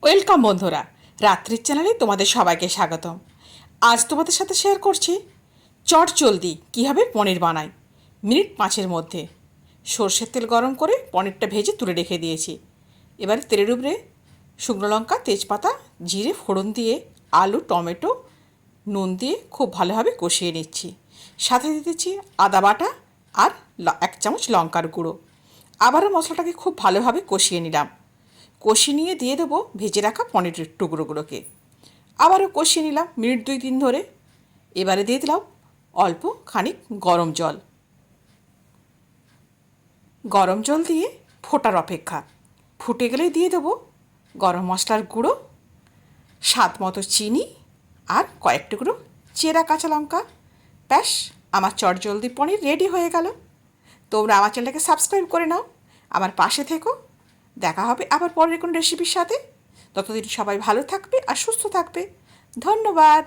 Welcome বন্ধুরা, রাত্রির চ্যানেলে তোমাদের সবাইকে স্বাগতম। আজ তোমাদের সাথে শেয়ার করছি চটজলদি কীভাবে পনির বানাই। মিনিট 5-এর মধ্যে সর্ষের তেল গরম করে পনিরটা ভেজে তুলে রেখে দিয়েছি। এবারে তেলের উপরে শুকনো লঙ্কা, তেজপাতা, জিরে ফোড়ন দিয়ে আলু, টমেটো, নুন দিয়ে খুব ভালোভাবে কষিয়ে নিচ্ছি। সাথে দিয়ে দিচ্ছি আদা বাটা আর 1 চামচ লঙ্কার গুঁড়ো। আবারও মশলাটাকে খুব ভালোভাবে কষিয়ে নিলাম। কষিয়ে নিয়ে দিয়ে দেবো ভেজে রাখা পনিরের টুকরোগুলোকে। আবারও কষিয়ে নিলাম মিনিট 2-3 ধরে। এবারে দিয়ে দিলাম অল্প খানিক গরম জল। গরম জল দিয়ে ফোটার অপেক্ষা। ফুটে গেলে দিয়ে দেবো গরম মশলার গুঁড়ো, স্বাদ মতো চিনি আর কয়েক টুকরো চেরা কাঁচা লঙ্কা। ব্যাস, আমার চটজলদি পনির রেডি হয়ে গেল। তোমরা আমার চ্যানেলটাকে সাবস্ক্রাইব করে নাও, আমার পাশে থেকো। দেখা হবে আবার পরের কোনো রেসিপির সাথে। ততদিন সবাই ভালো থাকবে আর সুস্থ থাকবে। ধন্যবাদ।